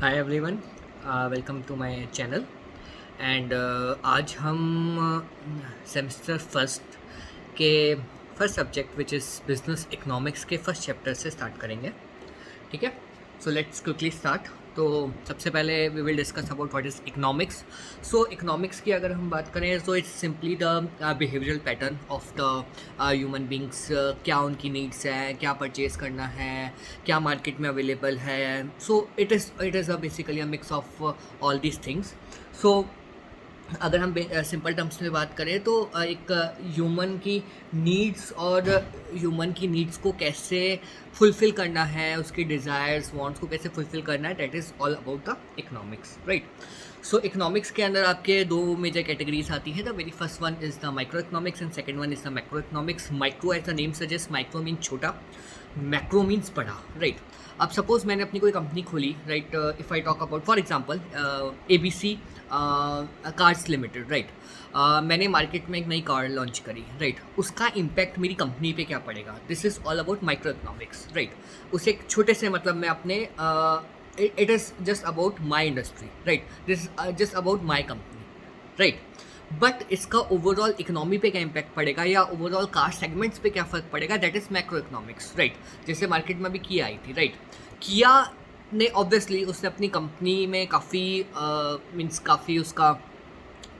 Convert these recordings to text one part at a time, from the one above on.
Hi everyone, welcome to my channel. And आज हम semester first के first subject which is business economics के first chapter से start करेंगे। ठीक है, सो लेट्स क्विकली स्टार्ट। तो सबसे पहले we will discuss about what is economics. So economics की अगर हम बात करें तो it's simply the behavioural pattern of the human beings. क्या उनकी नीड्स हैं, क्या परचेज करना है, क्या मार्केट में अवेलेबल है। So it is a basically a mix of all these things. सो अगर हम सिंपल टर्म्स में बात करें तो एक ह्यूमन की नीड्स और ह्यूमन की नीड्स को कैसे फुलफ़िल करना है, उसके डिज़ायर्स वांट्स को कैसे फुलफ़िल करना है, that is all about the economics, right. So economics के अंदर आपके दो मेजर कैटेगरीज आती है। The very first one is the micro economics and second one is the macro economics. Micro as the name suggest, micro mean छोटा, macro means बड़ा, right. अब suppose मैंने अपनी कोई कंपनी खोली, right. If I talk about for example ABC cars limited, right. मैंने market में एक नई कार लॉन्च करी, राइट। उसका इम्पैक्ट मेरी कंपनी पे क्या पड़ेगा, this is all about micro economics, right. उसे एक छोटे से मतलब मैं अपने it is just about my industry, right. This just about my company, right. But इसका ओवरऑल इकोनॉमी पे क्या इम्पैक्ट पड़ेगा या ओवरऑल कार सेगमेंट्स पे क्या फ़र्क पड़ेगा, that is macro economics, right. जैसे मार्केट में अभी किया आई थी, राइट। किया ने ऑब्वियसली उसने अपनी कंपनी में काफ़ी मीन्स काफ़ी उसका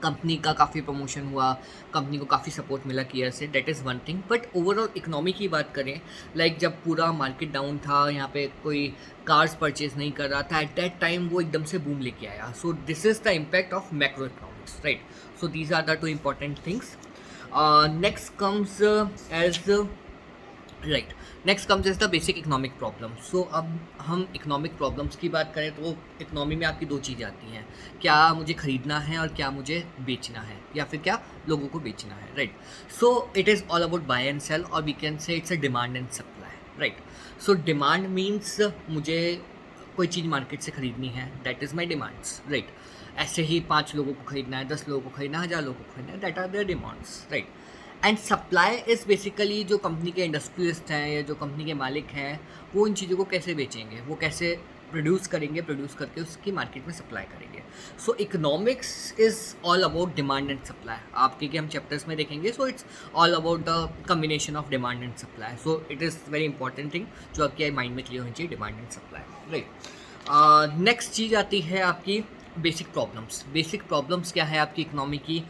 कंपनी का काफ़ी प्रमोशन हुआ, कंपनी को काफ़ी सपोर्ट मिला किया से, that is one thing. But overall economy की बात करें, लाइक जब पूरा मार्केट डाउन था, यहाँ पे कोई कार्स परचेज नहीं कर रहा था, एट दैट टाइम वो एकदम से बूम लेके आया। So this is the impact of macro economics, right. So these are the two important things. Next comes as right, next comes is the basic economic problem. So अब हम economic problems की बात करें तो economy में आपकी दो चीज़ें आती हैं, क्या मुझे ख़रीदना है और क्या मुझे बेचना है, या फिर क्या लोगों को बेचना है, right. So it is all about buy and sell, और we can say it's a demand and supply, right. So demand means मुझे कोई चीज़ मार्केट से ख़रीदनी है, that is my demands, right. ऐसे ही 5 लोगों को ख़रीदना है, 10 लोगों को ख़रीदना है, 1000 लोगों को ख़रीदना है, that are their demands, right. And supply is basically जो कंपनी के इंडस्ट्रियलिस्ट हैं या जो कंपनी के मालिक हैं, वो इन चीज़ों को कैसे बेचेंगे, वो कैसे प्रोड्यूस करेंगे, प्रोड्यूस करके उसकी मार्केट में सप्लाई करेंगे। So economics is all about demand and supply. आपके के हम चैप्टर्स में देखेंगे। So it's all about the combination of demand and supply. So it is very important thing जो आपके माइंड में क्लियर होनी चाहिए, demand and supply, right. Next चीज़ आती है आपकी बेसिक प्रॉब्लम्स। बेसिक प्रॉब्लम्स क्या है आपकी इकोनॉमी की,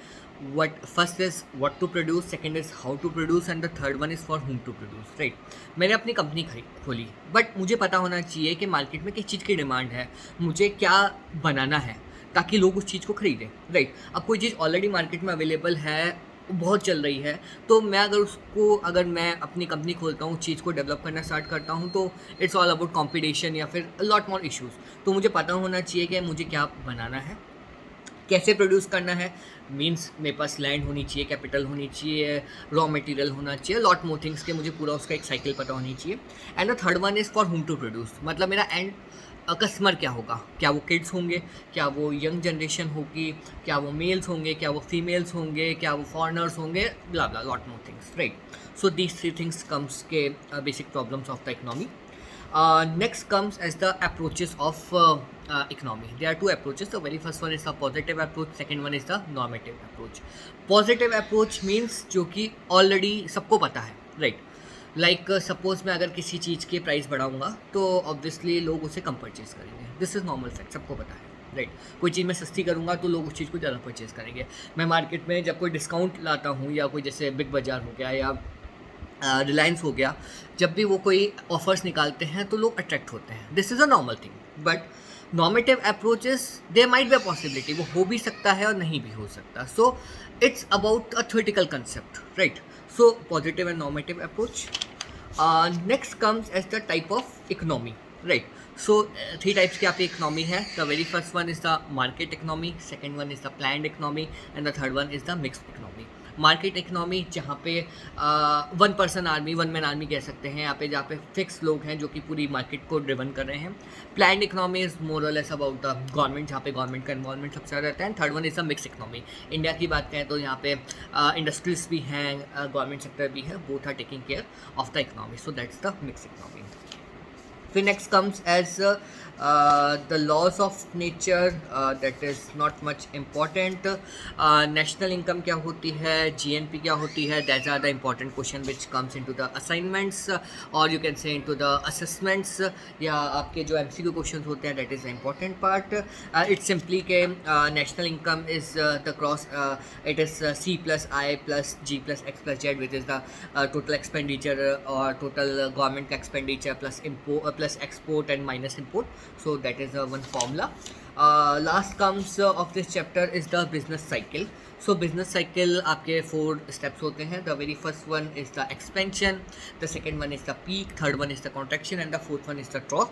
what first is what to produce, second is how to produce, and the third one is for whom to produce, right। मैंने अपनी कंपनी खोली, बट मुझे पता होना चाहिए कि मार्केट में किस चीज़ की डिमांड है, मुझे क्या बनाना है ताकि लोग उस चीज़ को खरीदें, राइट। अब कोई चीज़ ऑलरेडी मार्केट में अवेलेबल है, बहुत चल रही है, तो मैं अगर मैं अपनी कंपनी खोलता हूँ, चीज़ को डेवलप करना स्टार्ट करता हूँ, तो इट्स ऑल अबाउट कॉम्पिटिशन या फिर लॉट मोर इश्यूज़। तो मुझे पता होना चाहिए कि मुझे क्या बनाना है, कैसे प्रोड्यूस करना है। मीन्स मेरे पास लैंड होनी चाहिए, कैपिटल होनी चाहिए, रॉ मटेरियल होना चाहिए, लॉट मोर थिंग्स के मुझे पूरा उसका एक साइकिल पता होनी चाहिए। And the third one is for whom to produce, मतलब मेरा एंड कस्टमर क्या होगा, क्या वो किड्स होंगे, क्या वो यंग जनरेशन होगी, क्या वो मेल्स होंगे, क्या वो फीमेल्स होंगे, क्या वो फॉरनर्स होंगे, blah blah lot more things, right. So these three things comes के basic problems of the economy. Next comes as the approaches of economy. There are two approaches. The very first one is the positive approach. Second one is the normative approach. Positive approach means जो कि already सबको पता है, right? Like suppose मैं अगर किसी चीज़ के price बढ़ाऊंगा तो ऑब्वियसली लोग उसे कम परचेज करेंगे, दिस इज़ नॉर्मल फैक्ट, सबको पता है, राइट। कोई चीज़ मैं सस्ती करूंगा तो लोग उस चीज़ को ज़्यादा परचेज करेंगे। मैं मार्केट में जब कोई डिस्काउंट लाता हूँ, या कोई जैसे बिग बाज़ार हो गया या रिलायंस हो गया, जब भी वो कोई ऑफर्स निकालते हैं तो लोग अट्रैक्ट होते हैं, this is a normal thing. But normative approaches they might be a possibility, वो हो भी सकता है और नहीं भी हो सकता। So it's about a theoretical concept, right. So positive and normative approach. Next comes as the type of economy, right. So three types की आपकी इकोनॉमी है। The very first one is the market economy, second one is the planned economy, and the third one is the mixed economy. Market economy जहाँ पे one person army, one man army कह सकते हैं, यहाँ पे जहाँ पे फिक्स लोग हैं जो कि पूरी मार्केट को ड्रिवन कर रहे हैं। प्लान्ड इकोनॉमी इज़ मोर और लेस अबाउट द गवर्नमेंट, जहाँ पे गवर्नमेंट का इन्वॉल्वमेंट सबसे ज़्यादा रहता है। Third one is the mix economy. India की बात करें तो यहाँ पे इंडस्ट्रीज भी हैं, गवर्नमेंट सेक्टर भी है, both are taking care of the economy. So that's the mix economy. फिर next comes as the laws of nature, that is not much important. National income क्या होती है, GNP क्या होती है, that are the important question which comes into the assignments, or you can say into the assessments, या आपके जो MCQ questions होते हैं, that is the important part. It's simply के national income is the cross, it is C plus I plus G plus X plus Z, which is the total expenditure or total government expenditure plus import plus export and minus import. So that is one formula. Last comes of this chapter is the business cycle. So business cycle आपके 4 steps होते हैं. The very first one is the expansion, the second one is the peak, third one is the contraction and the fourth one is the trough.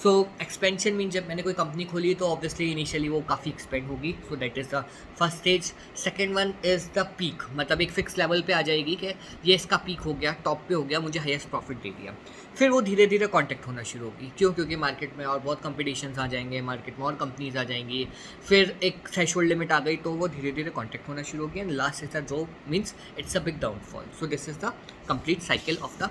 So expansion means जब मैंने कोई company खोली तो obviously initially वो काफ़ी expand होगी. So that is the first stage. Second one is the peak, मतलब एक फिक्स लेवल पे आ जाएगी कि ये इसका पीक हो गया, टॉप पे हो गया, मुझे हाईएस्ट प्रॉफिट दे दिया. फिर वो धीरे धीरे कॉन्टैक्ट होना शुरू होगी. क्यों? क्योंकि मार्केट में और बहुत कंपटीशंस आ जाएंगे, मार्केट में और कंपनीज आ जाएंगी. फिर एक थ्रेशोल्ड लिमिट आ गई तो वो धीरे धीरे कॉन्टैक्ट होना शुरू होगी. And last is the drop, means it's a big downfall. So this is the complete cycle of the.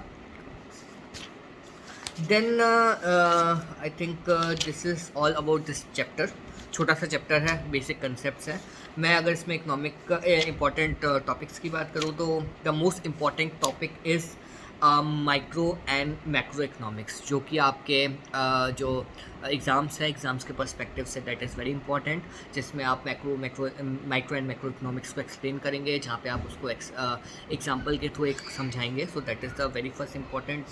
Then I think this is all about this chapter. छोटा सा चैप्टर है, बेसिक कंसेप्ट है. मैं अगर इसमें इकोनॉमिक इम्पॉर्टेंट टॉपिक्स की बात करूँ तो the most important topic is micro and macro economics, जो कि आपके जो एग्ज़ाम्स हैं, एग्ज़ाम्स के perspective say that is very important, जिसमें आप माइक्रो एंड मैक्रो इकोनॉमिक्स को एक्सप्लेन करेंगे, जहाँ पे आप उसको एग्जांपल के थ्रू एक समझाएंगे. So that is the very first important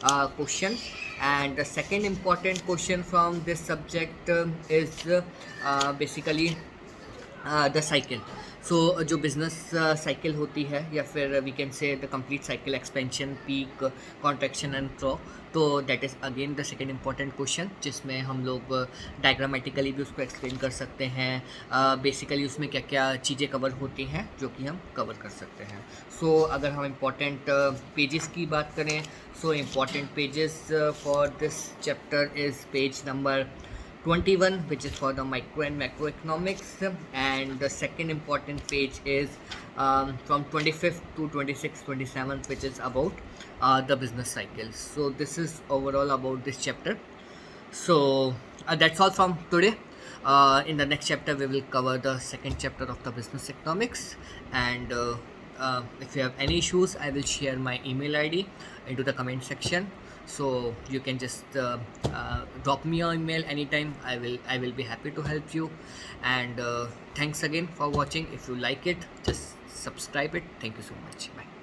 question. And the second important question from this subject is basically the cycle. So जो बिज़नेस साइकिल होती है, या फिर we can say the complete cycle, expansion, peak, contraction and trough. तो that is again the second important question, जिसमें हम लोग diagrammatically भी उसको एक्सप्लेन कर सकते हैं. बेसिकली उसमें क्या क्या चीज़ें कवर होती हैं जो कि हम कवर कर सकते हैं. सो अगर हम इम्पॉर्टेंट पेजेस की बात करें, so important pages for this chapter is page number 21, which is for the micro and macroeconomics, and the second important page is from 25th to 26th, 27th, which is about the business cycles. So this is overall about this chapter. So that's all from today. In the next chapter we will cover the second chapter of the business economics, and if you have any issues, I will share my email ID into the comment section. So you can just drop me an email anytime. I will be happy to help you. And thanks again for watching. If you like it, just subscribe it. Thank you so much. Bye.